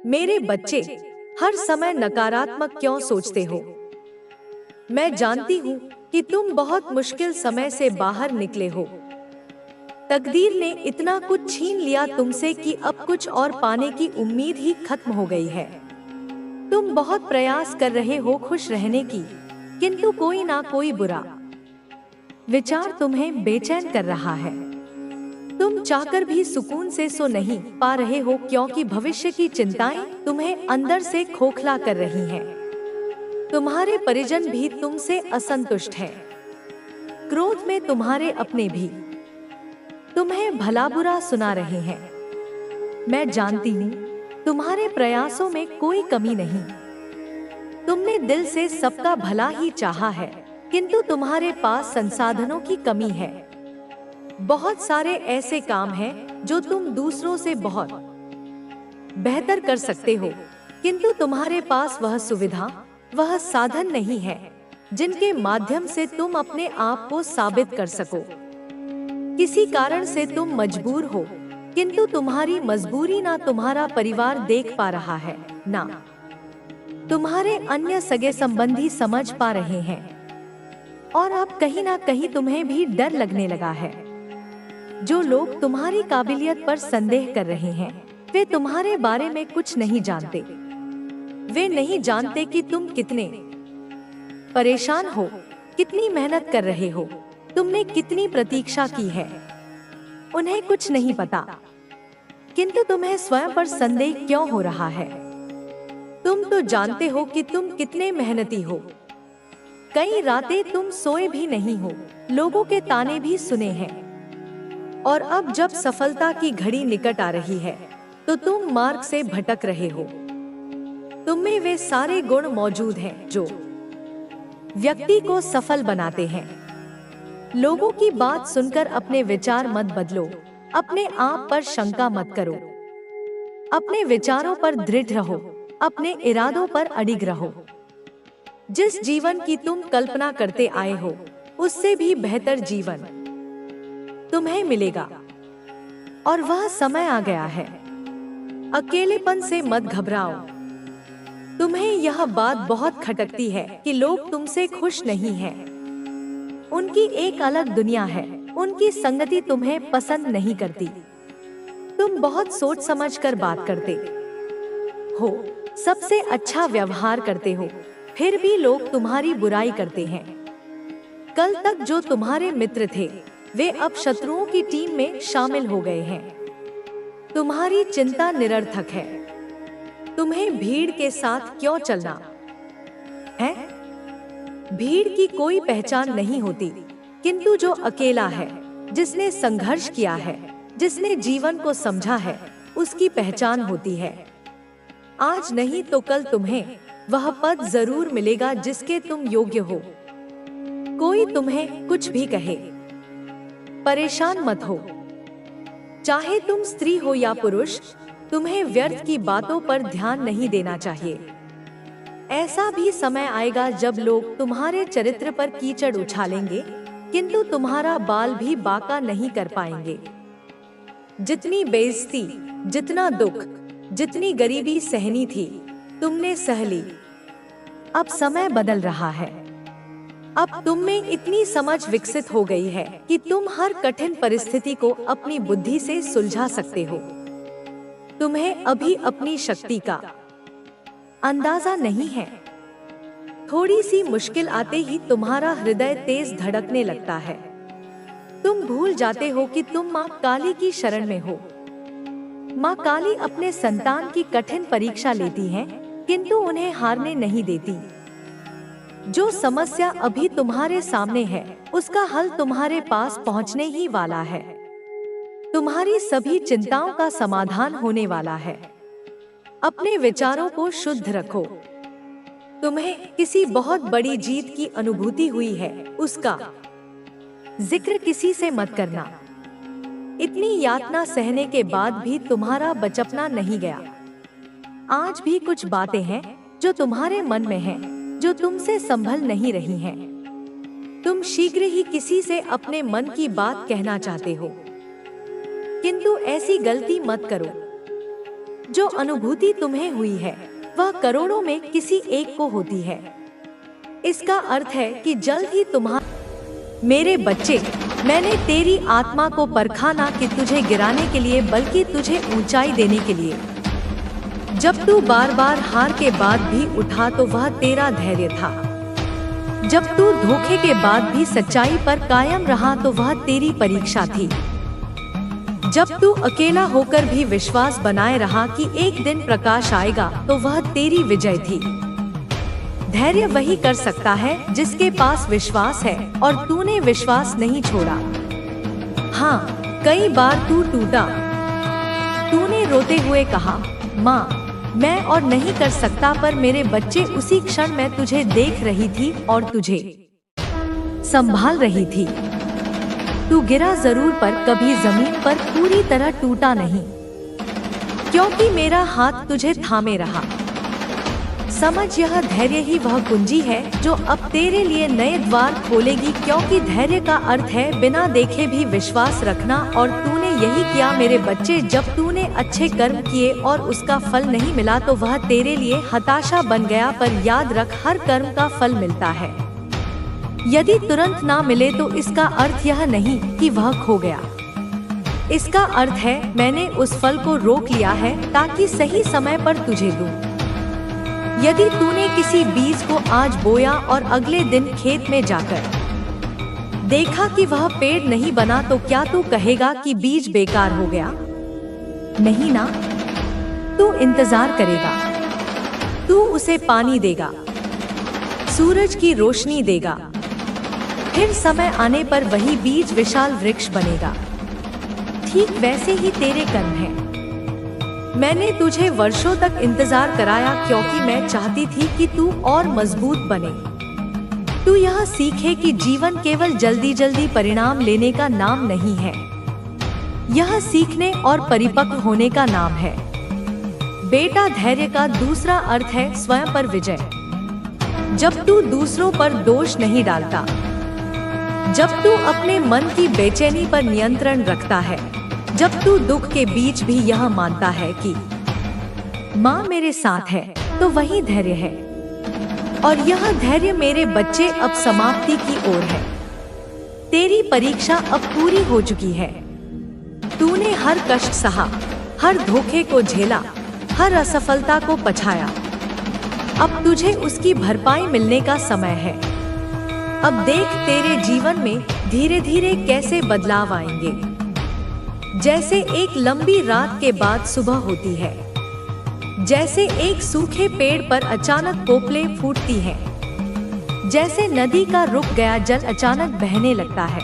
मेरे बच्चे, हर समय नकारात्मक क्यों सोचते हो? मैं जानती हूँ कि तुम बहुत मुश्किल समय से बाहर निकले हो। तकदीर ने इतना कुछ छीन लिया तुमसे कि अब कुछ और पाने की उम्मीद ही खत्म हो गई है। तुम बहुत प्रयास कर रहे हो खुश रहने की, किंतु कोई ना कोई बुरा विचार तुम्हें बेचैन कर रहा है। तुम चाहकर भी सुकून से सो नहीं पा रहे हो क्योंकि भविष्य की चिंताएं तुम्हें अंदर से खोखला कर रही हैं। तुम्हारे परिजन भी तुमसे असंतुष्ट हैं। क्रोध में तुम्हारे अपने भी तुम्हें भला बुरा सुना रहे हैं। मैं जानती हूँ तुम्हारे प्रयासों में कोई कमी नहीं। तुमने दिल से सबका भला ही चाहा है, किंतु तुम्हारे पास संसाधनों की कमी है। बहुत सारे ऐसे काम हैं जो तुम दूसरों से बहुत बेहतर कर सकते हो, किंतु तुम्हारे पास वह सुविधा, वह साधन नहीं है जिनके माध्यम से तुम अपने आप को साबित कर सको। किसी कारण से तुम मजबूर हो, किंतु तुम्हारी मजबूरी ना तुम्हारा परिवार देख पा रहा है, ना तुम्हारे अन्य सगे संबंधी समझ पा रहे हैं। और अब कहीं ना कहीं तुम्हें भी डर लगने लगा है। जो लोग तुम्हारी काबिलियत पर संदेह कर रहे हैं, वे तुम्हारे बारे में कुछ नहीं जानते। वे नहीं जानते कि तुम कितने परेशान हो, कितनी मेहनत कर रहे हो, तुमने कितनी प्रतीक्षा की है। उन्हें कुछ नहीं पता, किंतु तुम्हें स्वयं पर संदेह क्यों हो रहा है? तुम तो जानते हो कि तुम कितने मेहनती हो। कई रातें तुम सोए भी नहीं हो, लोगों के ताने भी सुने हैं। और अब जब सफलता की घड़ी निकट आ रही है, तो तुम मार्ग से भटक रहे हो। तुम में वे सारे गुण मौजूद हैं जो व्यक्ति को सफल बनाते हैं। लोगों की बात सुनकर अपने विचार मत बदलो, अपने आप पर शंका मत करो। अपने विचारों पर दृढ़ रहो, अपने इरादों पर अडिग रहो। जिस जीवन की तुम कल्पना करते आए हो, उससे भी बेहतर जीवन तुम्हें मिलेगा। और वह समय आ गया है। अकेलेपन से मत घबराओ। तुम्हें यह बात बहुत खटकती है कि लोग तुमसे खुश नहीं हैं। उनकी एक अलग दुनिया है, उनकी संगति तुम्हें पसंद नहीं करती। तुम बहुत सोच समझ कर बात करते हो, सबसे अच्छा व्यवहार करते हो, फिर भी लोग तुम्हारी बुराई करते हैं। कल तक जो तुम्हारे मित्र थे, वे अब शत्रुओं की टीम में शामिल हो गए हैं। तुम्हारी चिंता निरर्थक है। तुम्हें भीड़ के साथ क्यों चलना है? भीड़ की कोई पहचान नहीं होती, किंतु जो अकेला है, जिसने संघर्ष किया है, जिसने जीवन को समझा है, उसकी पहचान होती है। आज नहीं तो कल तुम्हें वह पद जरूर मिलेगा जिसके तुम योग्य हो। कोई तुम्हें कुछ भी कहे, परेशान मत हो। चाहे तुम स्त्री हो या पुरुष, तुम्हें व्यर्थ की बातों पर ध्यान नहीं देना चाहिए। ऐसा भी समय आएगा जब लोग तुम्हारे चरित्र पर कीचड़ उछालेंगे, किंतु तुम्हारा बाल भी बांका नहीं कर पाएंगे। जितनी बेइज्जती, जितना दुख, जितनी गरीबी सहनी थी, तुमने सह ली। अब समय बदल रहा है। अब तुम में इतनी समझ विकसित हो गई है कि तुम हर कठिन परिस्थिति को अपनी बुद्धि से सुलझा सकते हो। तुम्हें अभी अपनी शक्ति का अंदाजा नहीं है। थोड़ी सी मुश्किल आते ही तुम्हारा हृदय तेज धड़कने लगता है। तुम भूल जाते हो कि तुम माँ काली की शरण में हो। माँ काली अपने संतान की कठिन परीक्षा लेती हैं, किंतु उन्हें हारने नहीं देती। जो समस्या अभी तुम्हारे सामने है, उसका हल तुम्हारे पास पहुंचने ही वाला है। तुम्हारी सभी चिंताओं का समाधान होने वाला है। अपने विचारों को शुद्ध रखो। तुम्हें किसी बहुत बड़ी जीत की अनुभूति हुई है, उसका जिक्र किसी से मत करना। इतनी यातना सहने के बाद भी तुम्हारा बचपना नहीं गया। आज भी कुछ बातें हैं जो तुम्हारे मन में हैं, जो तुमसे संभल नहीं रही हैं। तुम शीघ्र ही किसी से अपने मन की बात कहना चाहते हो, किंतु ऐसी गलती मत करो। जो अनुभूति तुम्हें हुई है वह करोड़ों में किसी एक को होती है। इसका अर्थ है कि जल्द ही मेरे बच्चे, मैंने तेरी आत्मा को परखा, ना कि तुझे गिराने के लिए बल्कि तुझे ऊंचाई देने के लिए। जब तू बार बार हार के बाद भी उठा तो वह तेरा धैर्य था। जब तू धोखे के बाद भी सच्चाई पर कायम रहा तो वह तेरी परीक्षा थी। जब तू अकेला होकर भी विश्वास बनाए रहा कि एक दिन प्रकाश आएगा तो वह तेरी विजय थी। धैर्य वही कर सकता है जिसके पास विश्वास है, और तूने विश्वास नहीं छोड़ा। हाँ, कई बार तू टूटा। तूने रोते हुए कहा, माँ मैं और नहीं कर सकता, पर मेरे बच्चे उसी क्षण मैं तुझे देख रही थी और तुझे संभाल रही थी। तू गिरा जरूर, पर कभी जमीन पर पूरी तरह टूटा नहीं, क्योंकि मेरा हाथ तुझे थामे रहा। समझ, यह धैर्य ही वह कुंजी है जो अब तेरे लिए नए द्वार खोलेगी, क्योंकि धैर्य का अर्थ है बिना देखे भी विश्वास रखना। और तूने यही किया मेरे बच्चे। जब तूने अच्छे कर्म किए और उसका फल नहीं मिला तो वह तेरे लिए हताशा बन गया, पर याद रख, हर कर्म का फल मिलता है। यदि तुरंत ना मिले तो इसका अर्थ यह नहीं कि वह खो गया। इसका अर्थ है मैंने उस फल को रोक लिया है ताकि सही समय पर तुझे दूं। यदि तूने किसी बीज को आज बोया और अगले दिन खेत में जाकर देखा कि वह पेड़ नहीं बना तो क्या तू कहेगा कि बीज बेकार हो गया? नहीं ना, तू इंतजार करेगा। तू उसे पानी देगा, सूरज की रोशनी देगा, फिर समय आने पर वही बीज विशाल वृक्ष बनेगा। ठीक वैसे ही तेरे कर्म हैं। मैंने तुझे वर्षों तक इंतजार कराया क्योंकि मैं चाहती थी कि तू और मजबूत बने। तू यह सीखे कि जीवन केवल जल्दी जल्दी परिणाम लेने का नाम नहीं है, यह सीखने और परिपक्व होने का नाम है। बेटा, धैर्य का दूसरा अर्थ है स्वयं पर विजय। जब तू दूसरों पर दोष नहीं डालता, जब तू अपने मन की बेचैनी पर नियंत्रण रखता है, जब तू दुख के बीच भी यह मानता है कि माँ मेरे साथ है, तो वही धैर्य है। और यह धैर्य मेरे बच्चे अब समाप्ति की ओर है। तेरी परीक्षा अब पूरी हो चुकी है। तूने हर कष्ट सहा, हर धोखे को झेला, हर असफलता को पछाया। अब तुझे उसकी भरपाई मिलने का समय है। अब देख तेरे जीवन में धीरे धीरे कैसे बदलाव आएंगे। जैसे एक लंबी रात के बाद सुबह होती है, जैसे एक सूखे पेड़ पर अचानक पोपलें फूटती हैं, जैसे नदी का रुक गया जल अचानक बहने लगता है,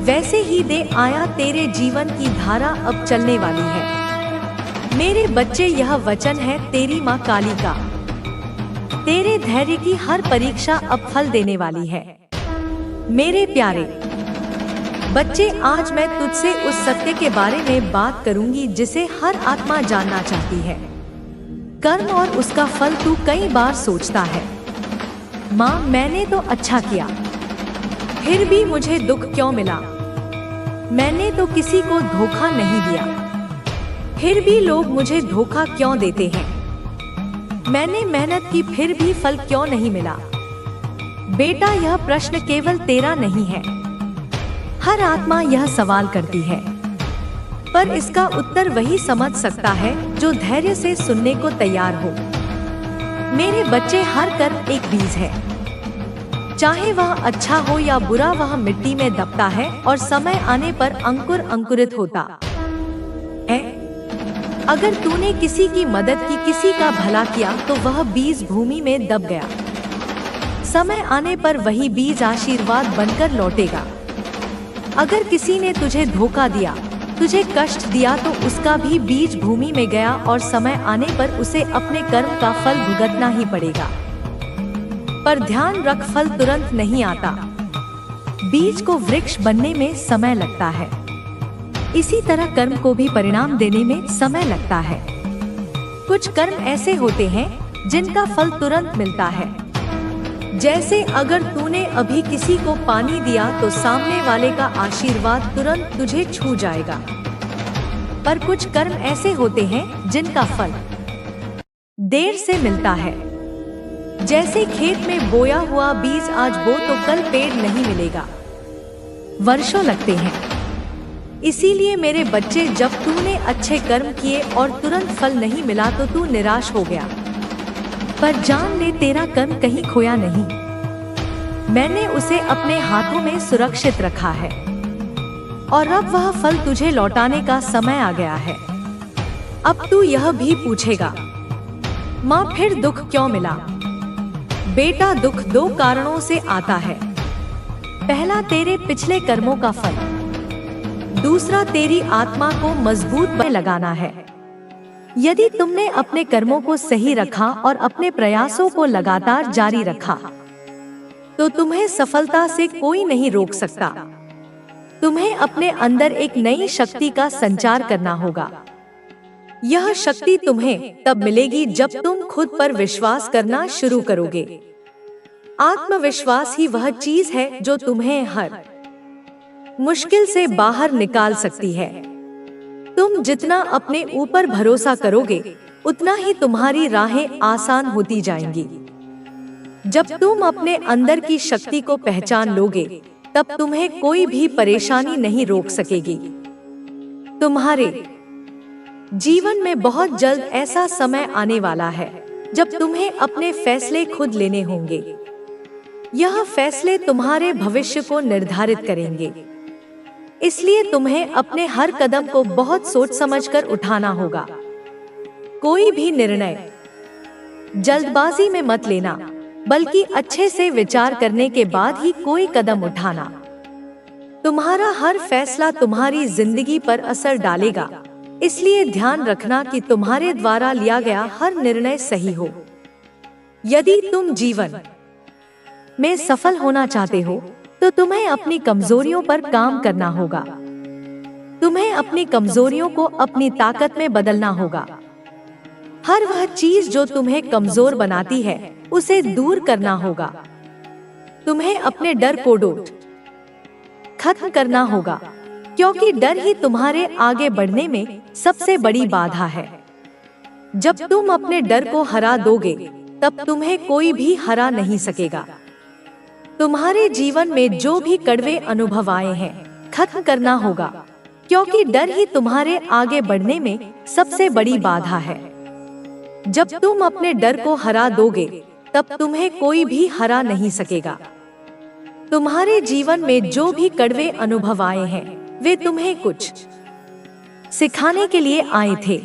वैसे ही दे आया तेरे जीवन की धारा अब चलने वाली है। मेरे बच्चे, यह वचन है तेरी माँ काली का। तेरे धैर्य की हर परीक्षा अब फल देने वाली है। मेरे प्यारे बच्चे, आज मैं तुझसे उस सत्य के बारे में बात करूंगी जिसे हर आत्मा जानना चाहती है। कर्म और उसका फल तू कई बार सोचता है, माँ मैंने तो अच्छा किया, फिर भी मुझे दुख क्यों मिला? मैंने तो किसी को धोखा नहीं दिया, फिर भी लोग मुझे धोखा क्यों देते हैं? मैंने मेहनत की फिर भी फल क्यों नहीं मिला? बेटा, यह प्रश्न केवल तेरा नहीं है, हर आत्मा यह सवाल करती है, पर इसका उत्तर वही समझ सकता है जो धैर्य से सुनने को तैयार हो। मेरे बच्चे, हर कर्म एक बीज है, चाहे वह अच्छा हो या बुरा, वह मिट्टी में दबता है और समय आने पर अंकुर अंकुरित होता है। अगर तूने किसी की मदद की, किसी का भला किया, तो वह बीज भूमि में दब गया। समय आने पर वही बीज आशीर्वाद बनकर लौटेगा। अगर किसी ने तुझे धोखा दिया, तुझे कष्ट दिया, तो उसका भी बीज भूमि में गया और समय आने पर उसे अपने कर्म का फल भुगतना ही पड़ेगा। पर ध्यान रख, फल तुरंत नहीं आता। बीज को वृक्ष बनने में समय लगता है। इसी तरह कर्म को भी परिणाम देने में समय लगता है। कुछ कर्म ऐसे होते हैं जिनका फल तुरंत मिलता है। जैसे अगर तूने अभी किसी को पानी दिया तो सामने वाले का आशीर्वाद तुरंत तुझे छू जाएगा। पर कुछ कर्म ऐसे होते हैं जिनका फल देर से मिलता है। जैसे खेत में बोया हुआ बीज आज बो तो कल पेड़ नहीं मिलेगा, वर्षों लगते हैं। इसीलिए मेरे बच्चे, जब तूने अच्छे कर्म किए और तुरंत फल नहीं मिला तो तू निराश हो गया, पर जान ले तेरा कर्म कहीं खोया नहीं। मैंने उसे अपने हाथों में सुरक्षित रखा है और अब वह फल तुझे लौटाने का समय आ गया है। अब तू यह भी पूछेगा, माँ फिर दुख क्यों मिला? बेटा, दुख दो कारणों से आता है। पहला, तेरे पिछले कर्मों का फल। दूसरा, तेरी आत्मा को मजबूत लगाना है। यदि तुमने अपने कर्मों को सही रखा और अपने प्रयासों को लगातार जारी रखा तो तुम्हें सफलता से कोई नहीं रोक सकता। तुम्हें अपने अंदर एक नई शक्ति का संचार करना होगा। यह शक्ति तुम्हें तब मिलेगी जब तुम खुद पर विश्वास करना शुरू करोगे। आत्मविश्वास ही वह चीज है जो तुम्हें हर मुश्किल से बाहर निकाल सकती है। तुम जितना अपने ऊपर भरोसा करोगे उतना ही तुम्हारी राहें आसान होती जाएंगी। जब तुम अपने अंदर की शक्ति को पहचान लोगे तब तुम्हें कोई भी परेशानी नहीं रोक सकेगी। तुम्हारे जीवन में बहुत जल्द ऐसा समय आने वाला है जब तुम्हें अपने फैसले खुद लेने होंगे। यह फैसले तुम्हारे भविष्य को निर्धारित करेंगे, इसलिए तुम्हें अपने हर कदम को बहुत सोच समझकर उठाना होगा। कोई भी निर्णय जल्दबाजी में मत लेना, बल्कि अच्छे से विचार करने के बाद ही कोई कदम उठाना। तुम्हारा हर फैसला तुम्हारी जिंदगी पर असर डालेगा, इसलिए ध्यान रखना कि तुम्हारे द्वारा लिया गया हर निर्णय सही हो। यदि तुम जीवन में सफल होना चाहते हो तो तुम्हें अपनी कमजोरियों पर काम करना होगा। तुम्हें अपनी कमजोरियों को अपनी ताकत में बदलना होगा। हर वह चीज जो तुम्हें कमजोर बनाती है उसे दूर करना होगा। तुम्हें अपने डर को खत्म करना होगा, क्योंकि डर ही तुम्हारे आगे बढ़ने में सबसे बड़ी बाधा है। जब तुम अपने डर को हरा दोगे तब तुम्हें कोई भी हरा नहीं सकेगा। तुम्हारे जीवन में जो भी कड़वे अनुभव आए हैं खत्म करना होगा, क्योंकि डर ही तुम्हारे आगे बढ़ने में सबसे बड़ी बाधा है। जब तुम अपने डर को हरा दोगे तब तुम्हें कोई भी हरा नहीं सकेगा। तुम्हारे जीवन में जो भी कड़वे अनुभव आए हैं वे तुम्हें कुछ सिखाने के लिए आए थे।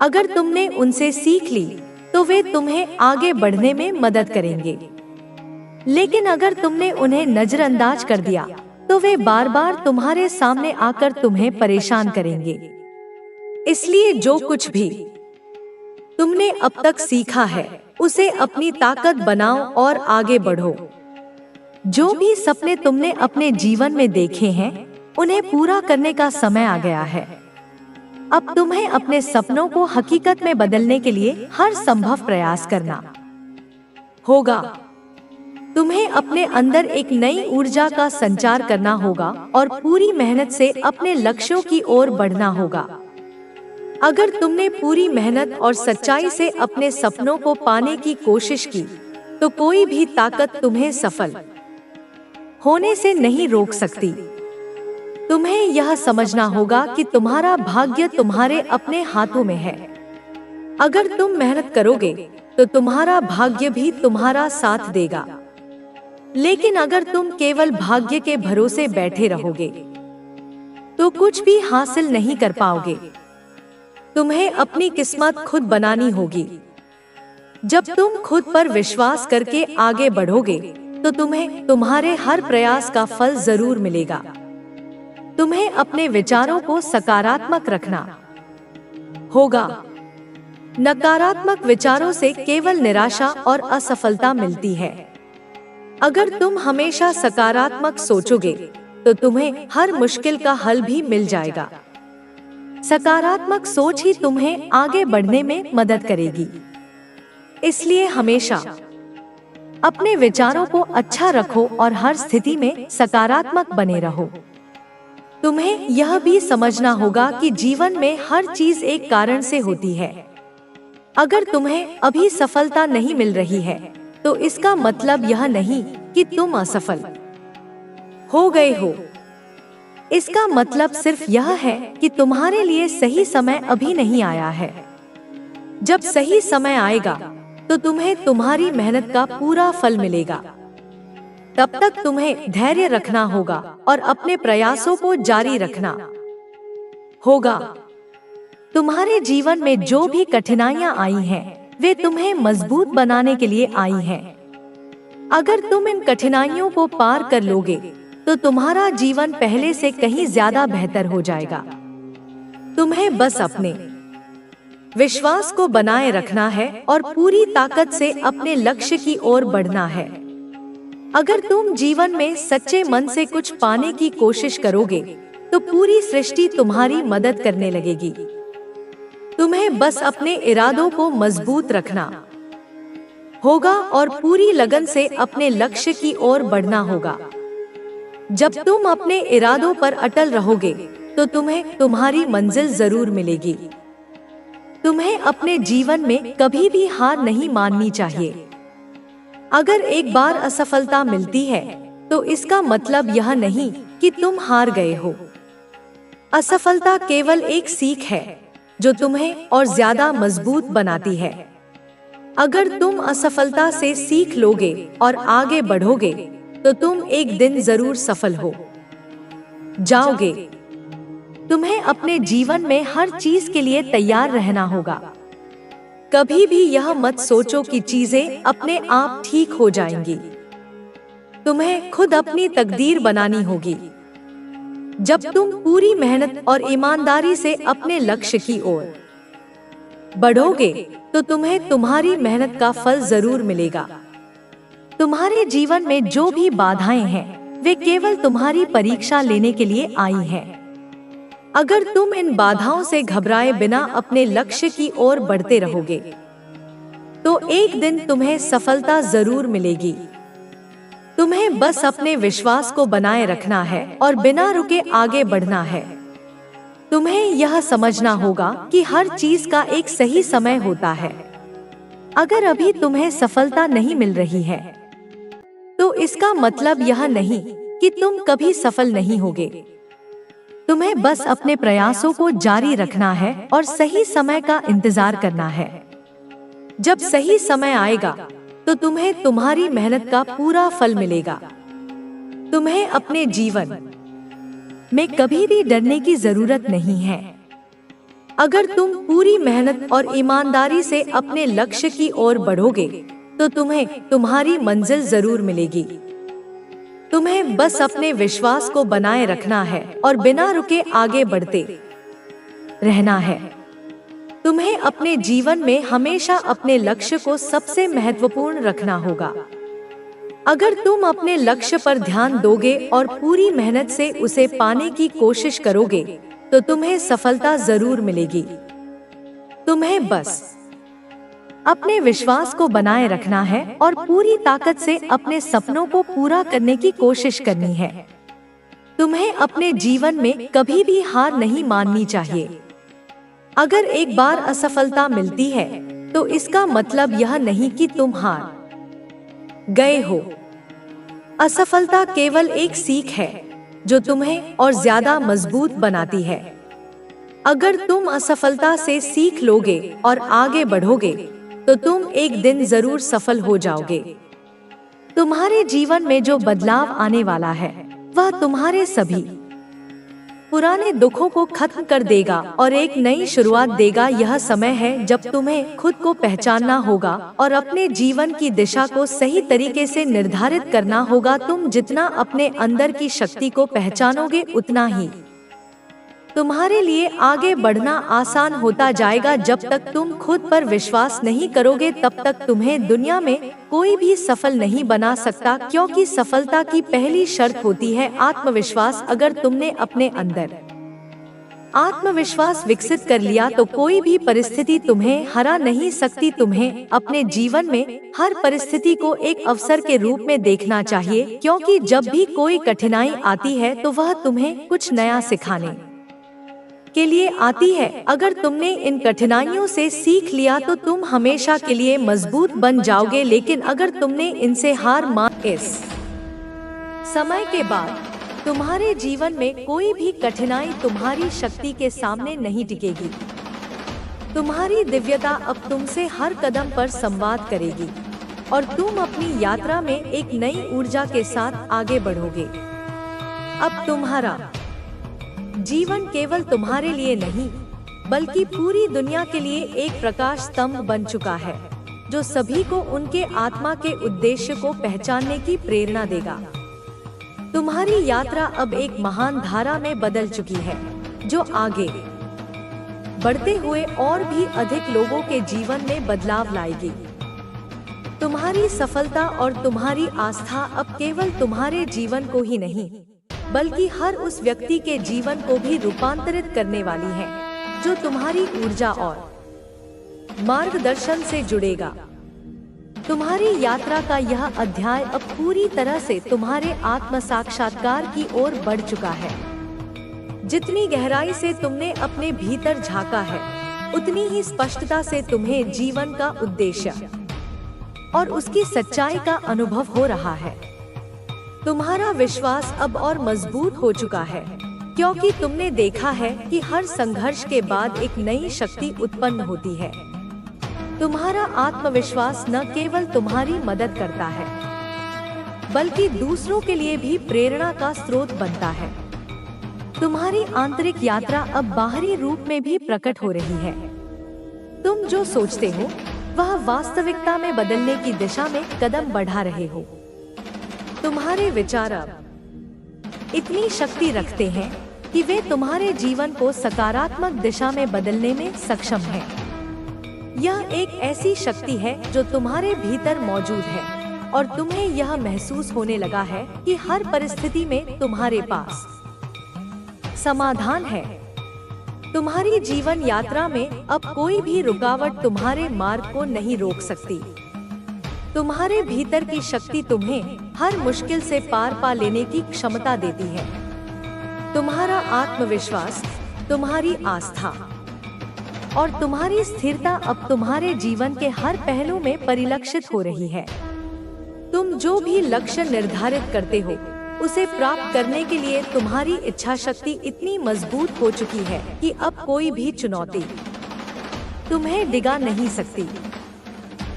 अगर तुमने उनसे सीख ली तो वे तुम्हें आगे बढ़ने में मदद करेंगे, लेकिन अगर तुमने उन्हें नजरअंदाज कर दिया तो वे बार बार तुम्हारे सामने आकर तुम्हें परेशान करेंगे। इसलिए जो कुछ भी तुमने अब तक सीखा है उसे अपनी ताकत बनाओ और आगे बढ़ो। जो भी सपने तुमने अपने जीवन में देखे हैं उन्हें पूरा करने का समय आ गया है। अब तुम्हें अपने सपनों को हकीकत में बदलने के लिए हर संभव प्रयास करना होगा। तुम्हें अपने अंदर एक नई ऊर्जा का संचार करना होगा और पूरी मेहनत से अपने लक्ष्यों की ओर बढ़ना होगा। अगर तुमने पूरी मेहनत और सच्चाई से अपने सपनों को पाने की कोशिश की तो कोई भी ताकत तुम्हें सफल होने से नहीं रोक सकती। तुम्हें यह समझना होगा कि तुम्हारा भाग्य तुम्हारे अपने हाथों में है। अगर तुम मेहनत करोगे तो तुम्हारा भाग्य भी तुम्हारा साथ देगा, लेकिन अगर तुम केवल भाग्य के भरोसे बैठे रहोगे तो कुछ भी हासिल नहीं कर पाओगे। तुम्हें अपनी किस्मत खुद बनानी होगी। जब तुम खुद पर विश्वास करके आगे बढ़ोगे तो तुम्हें तुम्हारे हर प्रयास का फल जरूर मिलेगा। तुम्हें अपने विचारों को सकारात्मक रखना होगा। नकारात्मक विचारों से केवल निराशा और असफलता मिलती है। अगर तुम हमेशा सकारात्मक सोचोगे तो तुम्हें हर मुश्किल का हल भी मिल जाएगा। सकारात्मक सोच ही तुम्हें आगे बढ़ने में मदद करेगी। इसलिए हमेशा अपने विचारों को अच्छा रखो और हर स्थिति में सकारात्मक बने रहो। तुम्हें यह भी समझना होगा कि जीवन में हर चीज एक कारण से होती है। अगर तुम्हें अभी सफलता नहीं मिल रही है तो इसका मतलब यह नहीं कि तुम असफल हो गए हो। इसका मतलब सिर्फ यह है कि तुम्हारे लिए सही समय अभी नहीं आया है। जब सही समय आएगा तो तुम्हें तुम्हारी मेहनत का पूरा फल मिलेगा। तब तक तुम्हें धैर्य रखना होगा और अपने प्रयासों को जारी रखना होगा। तुम्हारे जीवन में जो भी कठिनाइयां आई हैं, वे तुम्हें मजबूत बनाने के लिए आई हैं। अगर तुम इन कठिनाइयों को पार कर लोगे तो तुम्हारा जीवन पहले से कहीं ज्यादा बेहतर हो जाएगा। तुम्हें बस अपने विश्वास को बनाए रखना है और पूरी ताकत से अपने लक्ष्य की ओर बढ़ना है। अगर तुम जीवन में सच्चे मन से कुछ पाने की कोशिश करोगे तो पूरी सृष्टि तुम्हारी मदद करने लगेगी। तुम्हें बस अपने इरादों को मजबूत रखना होगा और पूरी लगन से अपने लक्ष्य की ओर बढ़ना होगा। जब तुम अपने इरादों पर अटल रहोगे तो तुम्हें तुम्हारी मंजिल जरूर मिलेगी। तुम्हें अपने जीवन में कभी भी हार नहीं माननी चाहिए। अगर एक बार असफलता मिलती है तो इसका मतलब यह नहीं कि तुम हार गए हो। असफलता केवल एक सीख है जो तुम्हें और ज्यादा मजबूत बनाती है। अगर तुम असफलता से सीख लोगे और आगे बढ़ोगे तो तुम एक दिन जरूर सफल हो जाओगे। तुम्हें अपने जीवन में हर चीज के लिए तैयार रहना होगा। कभी भी यह मत सोचो कि चीजें अपने आप ठीक हो जाएंगी। तुम्हें खुद अपनी तकदीर बनानी होगी। जब तुम पूरी मेहनत और ईमानदारी से अपने लक्ष्य की ओर बढ़ोगे तो तुम्हें तुम्हारी मेहनत का फल जरूर मिलेगा। तुम्हारे जीवन में जो भी बाधाएं हैं, वे केवल तुम्हारी परीक्षा लेने के लिए आई हैं। अगर तुम इन बाधाओं से घबराए बिना अपने लक्ष्य की ओर बढ़ते रहोगे तो एक दिन तुम्हें सफलता जरूर मिलेगी। तुम्हें बस अपने विश्वास को बनाए रखना है और बिना रुके आगे बढ़ना है। तुम्हें यह समझना होगा कि हर चीज का एक सही समय होता है। अगर अभी तुम्हें सफलता नहीं मिल रही है तो इसका मतलब यह नहीं कि तुम कभी सफल नहीं होगे। तुम्हें बस अपने प्रयासों को जारी रखना है और सही समय का इंतजार करना है। जब सही समय आएगा तो तुम्हें तुम्हारी मेहनत का पूरा फल मिलेगा। तुम्हें अपने जीवन में कभी भी डरने की जरूरत नहीं है। अगर तुम पूरी मेहनत और ईमानदारी से अपने लक्ष्य की ओर बढ़ोगे तो तुम्हें तुम्हारी मंजिल जरूर मिलेगी। तुम्हें बस अपने विश्वास को बनाए रखना है और बिना रुके आगे बढ़ते रहना है। तुम्हें अपने जीवन में हमेशा अपने लक्ष्य को सबसे महत्वपूर्ण रखना होगा। अगर तुम अपने लक्ष्य पर ध्यान दोगे और पूरी मेहनत से उसे पाने की कोशिश करोगे तो तुम्हें सफलता जरूर मिलेगी। तुम्हें बस अपने विश्वास को बनाए रखना है और पूरी ताकत से अपने सपनों को पूरा करने की कोशिश करनी है। तुम्हें अपने जीवन में कभी भी हार नहीं माननी चाहिए। अगर एक बार असफलता मिलती है तो इसका मतलब यह नहीं कि तुम हार गए हो। असफलता केवल एक सीख है जो तुम्हें और ज्यादा मजबूत बनाती है। अगर तुम असफलता से सीख लोगे और आगे बढ़ोगे तो तुम एक दिन जरूर सफल हो जाओगे। तुम्हारे जीवन में जो बदलाव आने वाला है वह तुम्हारे सभी पुराने दुखों को खत्म कर देगा और एक नई शुरुआत देगा। यह समय है जब तुम्हें खुद को पहचानना होगा और अपने जीवन की दिशा को सही तरीके से निर्धारित करना होगा। तुम जितना अपने अंदर की शक्ति को पहचानोगे उतना ही तुम्हारे लिए आगे बढ़ना आसान होता जाएगा। जब तक तुम खुद पर विश्वास नहीं करोगे तब तक तुम्हें दुनिया में कोई भी सफल नहीं बना सकता, क्योंकि सफलता की पहली शर्त होती है आत्मविश्वास। अगर तुमने अपने अंदर आत्मविश्वास विकसित कर लिया तो कोई भी परिस्थिति तुम्हें हरा नहीं सकती। तुम्हें अपने जीवन में हर परिस्थिति को एक अवसर के रूप में देखना चाहिए, क्योंकि जब भी कोई कठिनाई आती है तो वह तुम्हें कुछ नया सिखाने के लिए आती है। अगर तुमने इन कठिनाइयों से सीख लिया तो तुम हमेशा के लिए मजबूत बन जाओगे। लेकिन अगर तुमने इनसे हार मान, इस समय के बाद तुम्हारे जीवन में कोई भी कठिनाई तुम्हारी शक्ति के सामने नहीं टिकेगी। तुम्हारी दिव्यता अब तुमसे हर कदम पर संवाद करेगी और तुम अपनी यात्रा में एक नई ऊर्जा के साथ आगे बढ़ोगे। अब तुम्हारा जीवन केवल तुम्हारे लिए नहीं, बल्कि पूरी दुनिया के लिए एक प्रकाश स्तंभ बन चुका है, जो सभी को उनके आत्मा के उद्देश्य को पहचानने की प्रेरणा देगा। तुम्हारी यात्रा अब एक महान धारा में बदल चुकी है, जो आगे बढ़ते हुए और भी अधिक लोगों के जीवन में बदलाव लाएगी। तुम्हारी सफलता और तुम्हारी आस्था अब केवल तुम्हारे जीवन को ही नहीं, बल्कि हर उस व्यक्ति के जीवन को भी रूपांतरित करने वाली है, जो तुम्हारी ऊर्जा और मार्गदर्शन से जुड़ेगा। तुम्हारी यात्रा का यह अध्याय अब पूरी तरह से तुम्हारे आत्म साक्षात्कार की ओर बढ़ चुका है। जितनी गहराई से तुमने अपने भीतर झांका है, उतनी ही स्पष्टता से तुम्हें जीवन का उद्देश्य और उसकी सच्चाई का अनुभव हो रहा है। तुम्हारा विश्वास अब और मजबूत हो चुका है, क्योंकि तुमने देखा है कि हर संघर्ष के बाद एक नई शक्ति उत्पन्न होती है। तुम्हारा आत्मविश्वास न केवल तुम्हारी मदद करता है, बल्कि दूसरों के लिए भी प्रेरणा का स्रोत बनता है। तुम्हारी आंतरिक यात्रा अब बाहरी रूप में भी प्रकट हो रही है। तुम जो सोचते हो वह वास्तविकता में बदलने की दिशा में कदम बढ़ा रहे हो। तुम्हारे विचार अब इतनी शक्ति रखते हैं कि वे तुम्हारे जीवन को सकारात्मक दिशा में बदलने में सक्षम हैं। यह एक ऐसी शक्ति है जो तुम्हारे भीतर मौजूद है और तुम्हें यह महसूस होने लगा है कि हर परिस्थिति में तुम्हारे पास समाधान है। तुम्हारी जीवन यात्रा में अब कोई भी रुकावट तुम्हारे मार्ग को नहीं रोक सकती। तुम्हारे भीतर की शक्ति तुम्हें हर मुश्किल से पार पा लेने की क्षमता देती है। तुम्हारा आत्मविश्वास, तुम्हारी आस्था और तुम्हारी स्थिरता अब तुम्हारे जीवन के हर पहलू में परिलक्षित हो रही है। तुम जो भी लक्ष्य निर्धारित करते हो, उसे प्राप्त करने के लिए तुम्हारी इच्छा शक्ति इतनी मजबूत हो चुकी है कि अब कोई भी चुनौती तुम्हें डिगा नहीं सकती।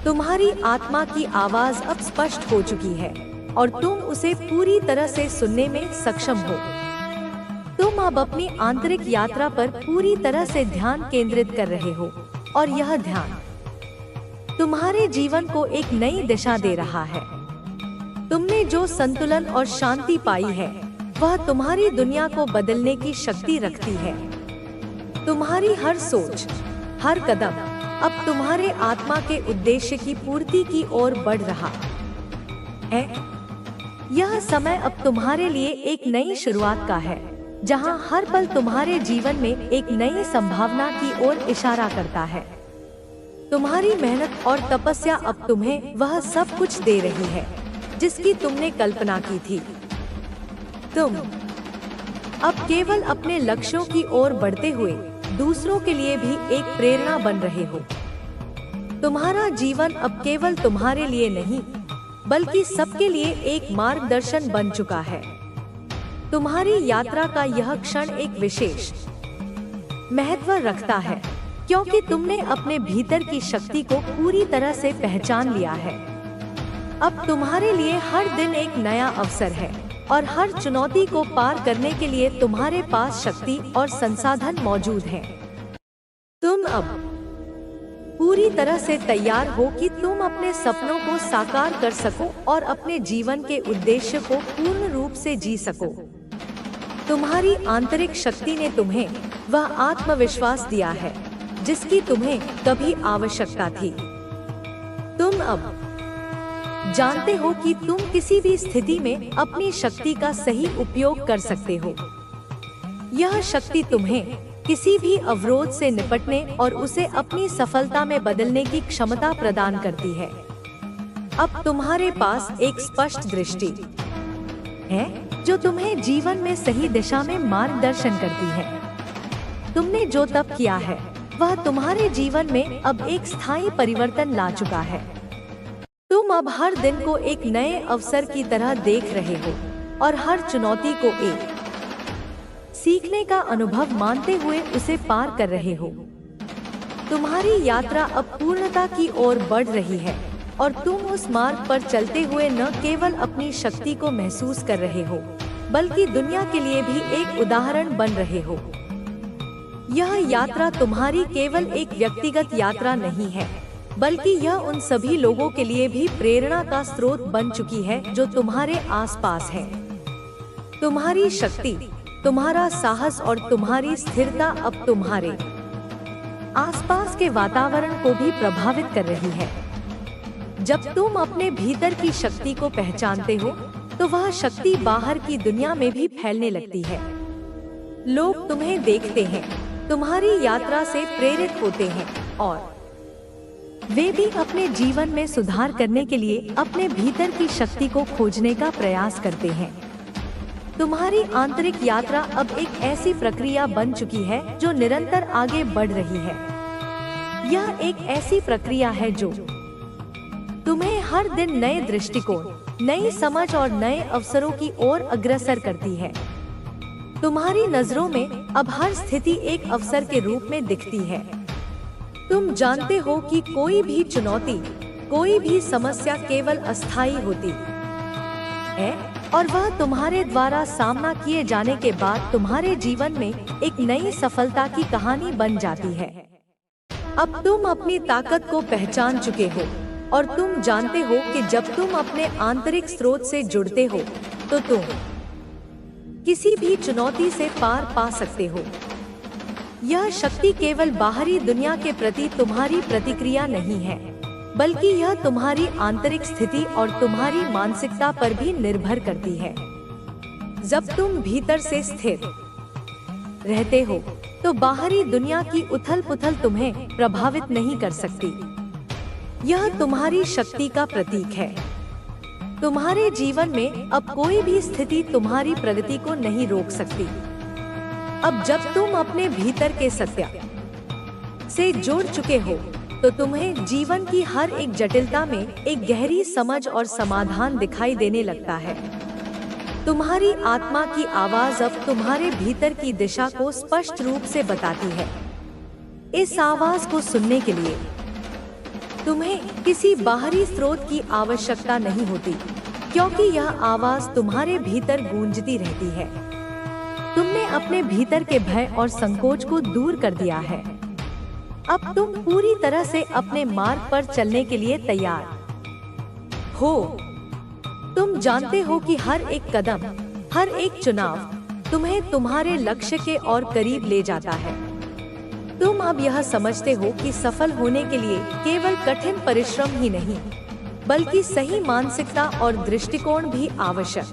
तुम्हारी आत्मा की आवाज अब स्पष्ट हो चुकी है और तुम उसे पूरी तरह से सुनने में सक्षम हो। तुम अब अपनी आंतरिक यात्रा पर पूरी तरह से ध्यान केंद्रित कर रहे हो और यह ध्यान तुम्हारे जीवन को एक नई दिशा दे रहा है। तुमने जो संतुलन और शांति पाई है, वह तुम्हारी दुनिया को बदलने की शक्ति रखती है। तुम्हारी हर सोच, हर कदम अब तुम्हारे आत्मा के उद्देश्य की पूर्ति की ओर बढ़ रहा है। यह समय अब तुम्हारे लिए एक नई शुरुआत का है, जहां हर पल तुम्हारे जीवन में एक नई संभावना की ओर इशारा करता है। तुम्हारी मेहनत और तपस्या अब तुम्हें वह सब कुछ दे रही है जिसकी तुमने कल्पना की थी। तुम अब केवल अपने लक्ष्यों की ओर बढ़ते हुए दूसरों के लिए भी एक प्रेरणा बन रहे हो। तुम्हारा जीवन अब केवल तुम्हारे लिए नहीं, बल्कि सबके लिए एक मार्गदर्शन बन चुका है। तुम्हारी यात्रा का यह क्षण एक विशेष महत्व रखता है, क्योंकि तुमने अपने भीतर की शक्ति को पूरी तरह से पहचान लिया है। अब तुम्हारे लिए हर दिन एक नया अवसर है और हर चुनौती को पार करने के लिए तुम्हारे पास शक्ति और संसाधन मौजूद हैं। तुम अब पूरी तरह से तैयार हो कि तुम अपने सपनों को साकार कर सको और अपने जीवन के उद्देश्य को पूर्ण रूप से जी सको। तुम्हारी आंतरिक शक्ति ने तुम्हें वह आत्मविश्वास दिया है जिसकी तुम्हें कभी आवश्यकता थी। तुम अब जानते हो कि तुम किसी भी स्थिति में अपनी शक्ति का सही उपयोग कर सकते हो। यह शक्ति तुम्हें किसी भी अवरोध से निपटने और उसे अपनी सफलता में बदलने की क्षमता प्रदान करती है। अब तुम्हारे पास एक स्पष्ट दृष्टि है जो तुम्हें जीवन में सही दिशा में मार्गदर्शन करती है। तुमने जो तप किया है वह तुम्हारे जीवन में अब एक स्थायी परिवर्तन ला चुका है। तुम अब हर दिन को एक नए अवसर की तरह देख रहे हो और हर चुनौती को एक सीखने का अनुभव मानते हुए उसे पार कर रहे हो। तुम्हारी यात्रा अब पूर्णता की ओर बढ़ रही है और तुम उस मार्ग पर चलते हुए न केवल अपनी शक्ति को महसूस कर रहे हो बल्कि दुनिया के लिए भी एक उदाहरण बन रहे हो। यह यात्रा तुम्हारी केवल एक व्यक्तिगत यात्रा नहीं है बल्कि यह उन सभी लोगों के लिए भी प्रेरणा का स्रोत बन चुकी है जो तुम्हारे आसपास हैं। तुम्हारी शक्ति, तुम्हारा साहस और तुम्हारी स्थिरता अब तुम्हारे आसपास के वातावरण को भी प्रभावित कर रही है। जब तुम अपने भीतर की शक्ति को पहचानते हो तो वह शक्ति बाहर की दुनिया में भी फैलने लगती है। लोग तुम्हें देखते हैं, तुम्हारी यात्रा से प्रेरित होते हैं और वे भी अपने जीवन में सुधार करने के लिए अपने भीतर की शक्ति को खोजने का प्रयास करते हैं। तुम्हारी आंतरिक यात्रा अब एक ऐसी प्रक्रिया बन चुकी है जो निरंतर आगे बढ़ रही है। यह एक ऐसी प्रक्रिया है जो तुम्हें हर दिन नए दृष्टिकोण, नई समझ और नए अवसरों की ओर अग्रसर करती है। तुम्हारी नजरों में अब हर स्थिति एक अवसर के रूप में दिखती है। तुम जानते हो कि कोई भी चुनौती, कोई भी समस्या केवल अस्थायी होती है और वह तुम्हारे द्वारा सामना किए जाने के बाद तुम्हारे जीवन में एक नई सफलता की कहानी बन जाती है। अब तुम अपनी ताकत को पहचान चुके हो और तुम जानते हो कि जब तुम अपने आंतरिक स्रोत से जुड़ते हो तो तुम किसी भी चुनौती से पार पा सकते हो। यह शक्ति केवल बाहरी दुनिया के प्रति तुम्हारी प्रतिक्रिया नहीं है बल्कि यह तुम्हारी आंतरिक स्थिति और तुम्हारी मानसिकता पर भी निर्भर करती है। जब तुम भीतर से स्थिर रहते हो तो बाहरी दुनिया की उथल-पुथल तुम्हें प्रभावित नहीं कर सकती। यह तुम्हारी शक्ति का प्रतीक है। तुम्हारे जीवन में अब कोई भी स्थिति तुम्हारी प्रगति को नहीं रोक सकती। अब जब तुम अपने भीतर के सत्य से जुड़ चुके हो तो तुम्हें जीवन की हर एक जटिलता में एक गहरी समझ और समाधान दिखाई देने लगता है। तुम्हारी आत्मा की आवाज अब तुम्हारे भीतर की दिशा को स्पष्ट रूप से बताती है। इस आवाज को सुनने के लिए तुम्हें किसी बाहरी स्रोत की आवश्यकता नहीं होती क्योंकि यह आवाज तुम्हारे भीतर गूंजती रहती है। तुमने अपने भीतर के भय और संकोच को दूर कर दिया है। अब तुम पूरी तरह से अपने मार्ग पर चलने के लिए तैयार हो। तुम जानते हो कि हर एक कदम, हर एक चुनाव तुम्हें तुम्हारे लक्ष्य के और करीब ले जाता है। तुम अब यह समझते हो कि सफल होने के लिए केवल कठिन परिश्रम ही नहीं बल्कि सही मानसिकता और दृष्टिकोण भी आवश्यक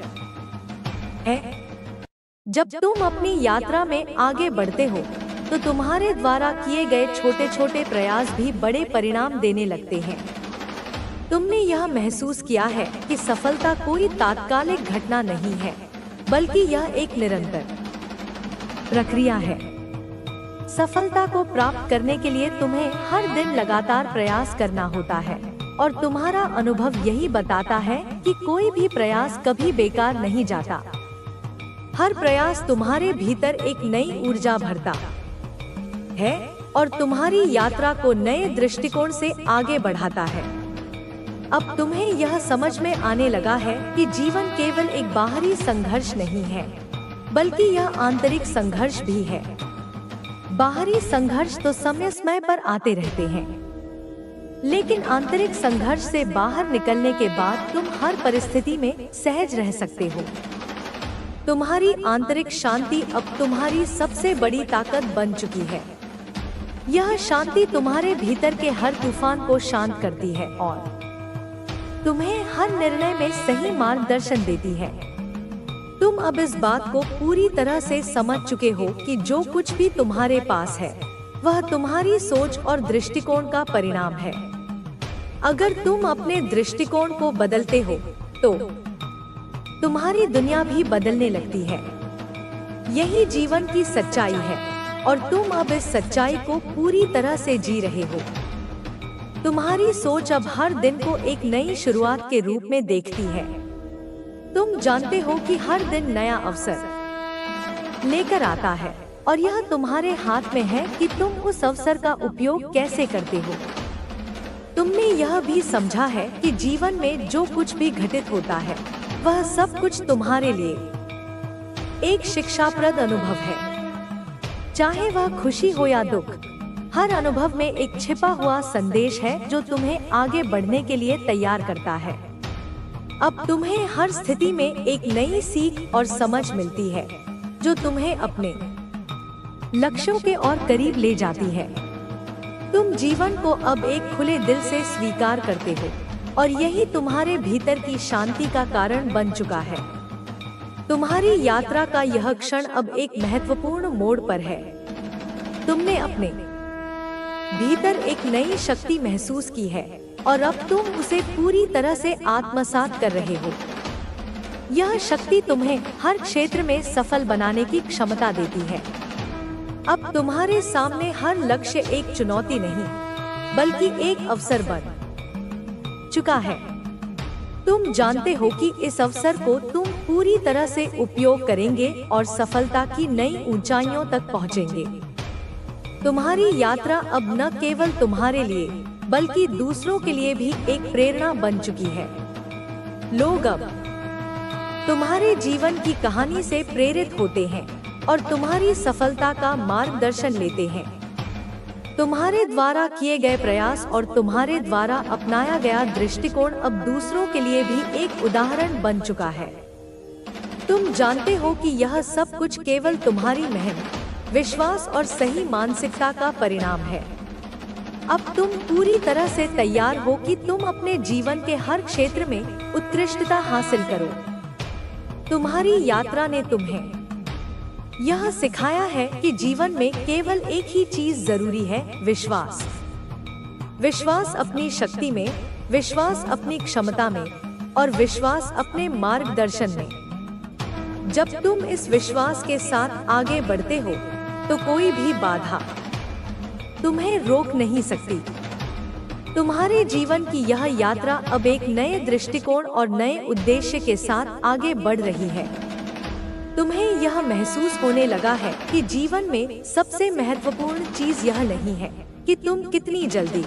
है। जब तुम अपनी यात्रा में आगे बढ़ते हो तो तुम्हारे द्वारा किए गए छोटे छोटे प्रयास भी बड़े परिणाम देने लगते हैं। तुमने यह महसूस किया है कि सफलता कोई तात्कालिक घटना नहीं है बल्कि यह एक निरंतर प्रक्रिया है। सफलता को प्राप्त करने के लिए तुम्हें हर दिन लगातार प्रयास करना होता है और तुम्हारा अनुभव यही बताता है कि कोई भी प्रयास कभी बेकार नहीं जाता। हर प्रयास तुम्हारे भीतर एक नई ऊर्जा भरता है और तुम्हारी यात्रा को नए दृष्टिकोण से आगे बढ़ाता है। अब तुम्हें यह समझ में आने लगा है कि जीवन केवल एक बाहरी संघर्ष नहीं है बल्कि यह आंतरिक संघर्ष भी है। बाहरी संघर्ष तो समय पर आते रहते हैं लेकिन आंतरिक संघर्ष से बाहर निकलने के बाद तुम हर परिस्थिति में सहज रह सकते हो। तुम्हारी आंतरिक शांति अब तुम्हारी सबसे बड़ी ताकत बन चुकी है। यह शांति तुम्हारे भीतर के हर तूफान को शांत करती है और तुम्हें हर निर्णय में सही मार्गदर्शन देती है। तुम अब इस बात को पूरी तरह से समझ चुके हो कि जो कुछ भी तुम्हारे पास है वह तुम्हारी सोच और दृष्टिकोण का परिणाम है। अगर तुम अपने दृष्टिकोण को बदलते हो तो तुम्हारी दुनिया भी बदलने लगती है। यही जीवन की सच्चाई है और तुम अब इस सच्चाई को पूरी तरह से जी रहे हो। तुम्हारी सोच अब हर दिन को एक नई शुरुआत के रूप में देखती है। तुम जानते हो कि हर दिन नया अवसर लेकर आता है और यह तुम्हारे हाथ में है कि तुम उस अवसर का उपयोग कैसे करते हो। तुमने यह भी समझा है कि जीवन में जो कुछ भी घटित होता है वह सब कुछ तुम्हारे लिए एक शिक्षाप्रद अनुभव है। चाहे वह खुशी हो या दुख, हर अनुभव में एक छिपा हुआ संदेश है जो तुम्हें आगे बढ़ने के लिए तैयार करता है। अब तुम्हें हर स्थिति में एक नई सीख और समझ मिलती है जो तुम्हें अपने लक्ष्यों के और करीब ले जाती है। तुम जीवन को अब एक खुले दिल से स्वीकार करते हो और यही तुम्हारे भीतर की शांति का कारण बन चुका है। तुम्हारी यात्रा का यह क्षण अब एक महत्वपूर्ण मोड़ पर है। तुमने अपने भीतर एक नई शक्ति महसूस की है और अब तुम उसे पूरी तरह से आत्मसात कर रहे हो। यह शक्ति तुम्हें हर क्षेत्र में सफल बनाने की क्षमता देती है। अब तुम्हारे सामने हर लक्ष्य एक चुनौती नहीं बल्कि एक अवसर बन चुका है। तुम जानते हो कि इस अवसर को तुम पूरी तरह से उपयोग करेंगे और सफलता की नई ऊंचाइयों तक पहुंचेंगे। तुम्हारी यात्रा अब न केवल तुम्हारे लिए बल्कि दूसरों के लिए भी एक प्रेरणा बन चुकी है। लोग अब तुम्हारे जीवन की कहानी से प्रेरित होते हैं और तुम्हारी सफलता का मार्गदर्शन लेते हैं। तुम्हारे द्वारा किए गए प्रयास और तुम्हारे द्वारा अपनाया गया दृष्टिकोण अब दूसरों के लिए भी एक उदाहरण बन चुका है। तुम जानते हो कि यह सब कुछ केवल तुम्हारी मेहनत, विश्वास और सही मानसिकता का परिणाम है। अब तुम पूरी तरह से तैयार हो कि तुम अपने जीवन के हर क्षेत्र में उत्कृष्टता हासिल करो। तुम्हारी यात्रा ने तुम्हें यह सिखाया है कि जीवन में केवल एक ही चीज जरूरी है, विश्वास। विश्वास अपनी शक्ति में, विश्वास अपनी क्षमता में और विश्वास अपने मार्गदर्शन में। जब तुम इस विश्वास के साथ आगे बढ़ते हो तो कोई भी बाधा तुम्हें रोक नहीं सकती। तुम्हारे जीवन की यह यात्रा अब एक नए दृष्टिकोण और नए उद्देश्य के साथ आगे बढ़ रही है। तुम्हें यह महसूस होने लगा है कि जीवन में सबसे महत्वपूर्ण चीज यह नहीं है कि तुम कितनी जल्दी